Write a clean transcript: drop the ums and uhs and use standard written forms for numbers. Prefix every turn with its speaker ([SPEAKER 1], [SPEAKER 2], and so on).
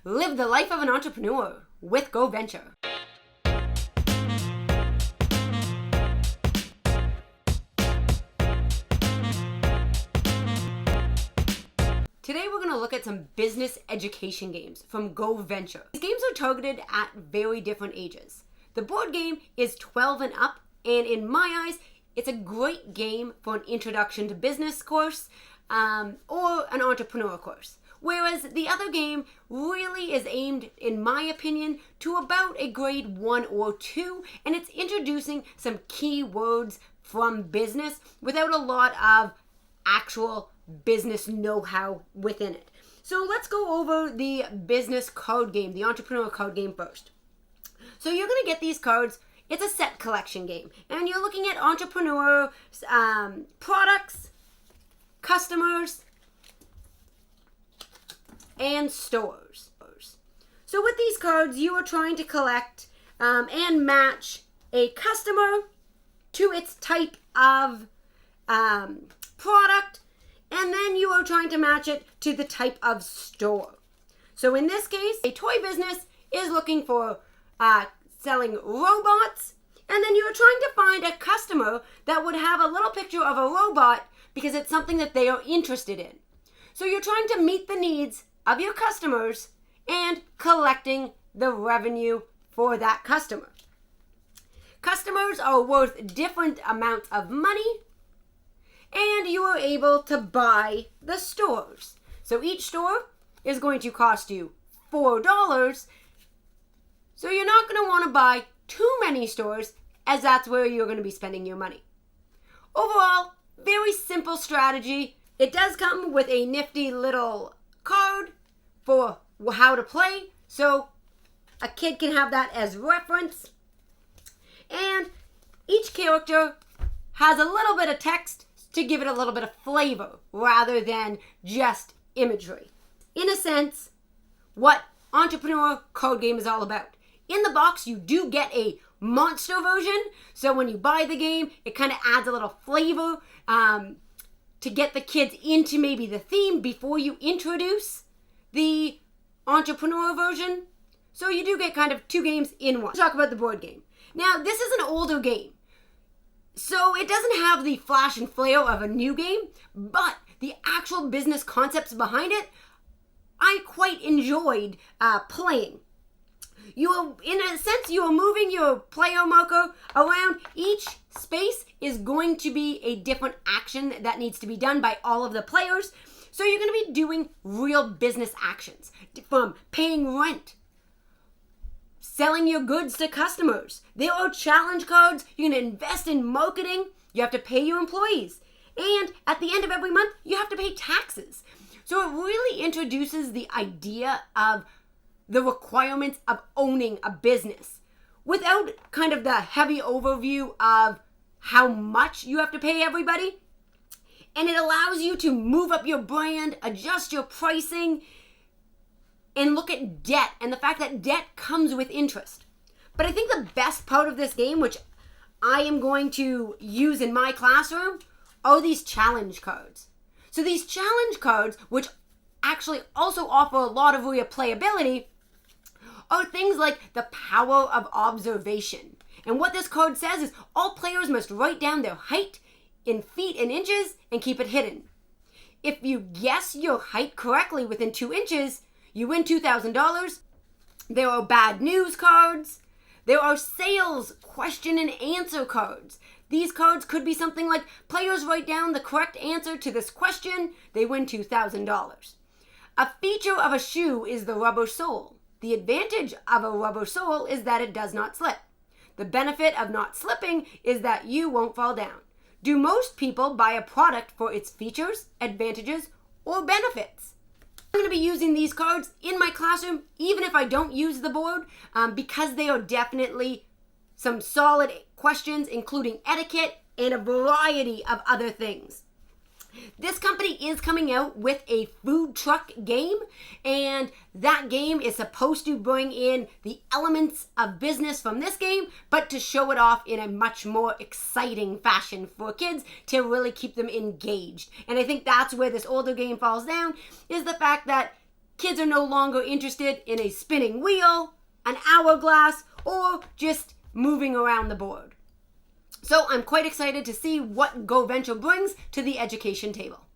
[SPEAKER 1] Live the life of an entrepreneur with GoVenture. Today we're going to look at some business education games from GoVenture. These games are targeted at very different ages. The board game is 12 and up, and in my eyes, it's a great game for an introduction to business course or an entrepreneur course. Whereas the other game really is aimed, in my opinion, to about a grade 1 or 2, and it's introducing some key words from business without a lot of actual business know-how within it. So let's go over the business card game, the entrepreneur card game first. So you're going to get these cards. It's a set collection game, and you're looking at entrepreneur products, customers, and stores. So with these cards, you are trying to collect and match a customer to its type of product, and then you are trying to match it to the type of store. So in this case, a toy business is looking for selling robots, and then you're trying to find a customer that would have a little picture of a robot because it's something that they are interested in. So you're trying to meet the needs of your customers and collecting the revenue for that customer. Customers are worth different amounts of money, and you are able to buy the stores. So each store is going to cost you $4. So you're not going to want to buy too many stores, as that's where you're going to be spending your money. Overall, very simple strategy. It does come with a nifty little card for how to play, so a kid can have that as reference. And each character has a little bit of text to give it a little bit of flavor rather than just imagery. In a sense, what entrepreneur card game is all about. In the box, you do get a monster version, so when you buy the game, it kind of adds a little flavor to get the kids into maybe the theme before you introduce the entrepreneur version. So you do get kind of two games in one. Let's talk about the board game. Now, this is an older game, so it doesn't have the flash and flare of a new game, but the actual business concepts behind it, I quite enjoyed playing. You are, in a sense, you are moving your player marker around. Each space is going to be a different action that needs to be done by all of the players. So you're going to be doing real business actions, from paying rent, selling your goods to customers. There are challenge cards. You're going to invest in marketing. You have to pay your employees. And at the end of every month, you have to pay taxes. So it really introduces the idea of the requirements of owning a business without kind of the heavy overview of how much you have to pay everybody. And it allows you to move up your brand, adjust your pricing, and look at debt and the fact that debt comes with interest. But I think the best part of this game, which I am going to use in my classroom, are these challenge cards. So these challenge cards, which actually also offer a lot of replayability, are things like the power of observation. And what this card says is all players must write down their height in feet and inches and keep it hidden. If you guess your height correctly within 2 inches, you win $2,000. There are bad news cards. There are sales question and answer cards. These cards could be something like players write down the correct answer to this question, they win $2,000. A feature of a shoe is the rubber sole. The advantage of a rubber sole is that it does not slip. The benefit of not slipping is that you won't fall down. Do most people buy a product for its features, advantages, or benefits? I'm going to be using these cards in my classroom, even if I don't use the board, because they are definitely some solid questions, including etiquette and a variety of other things. This company is coming out with a food truck game, and that game is supposed to bring in the elements of business from this game, but to show it off in a much more exciting fashion for kids to really keep them engaged. And I think that's where this older game falls down, is the fact that Kids are no longer interested in a spinning wheel, an hourglass, or just moving around the board. So I'm quite excited to see what GoVenture brings to the education table.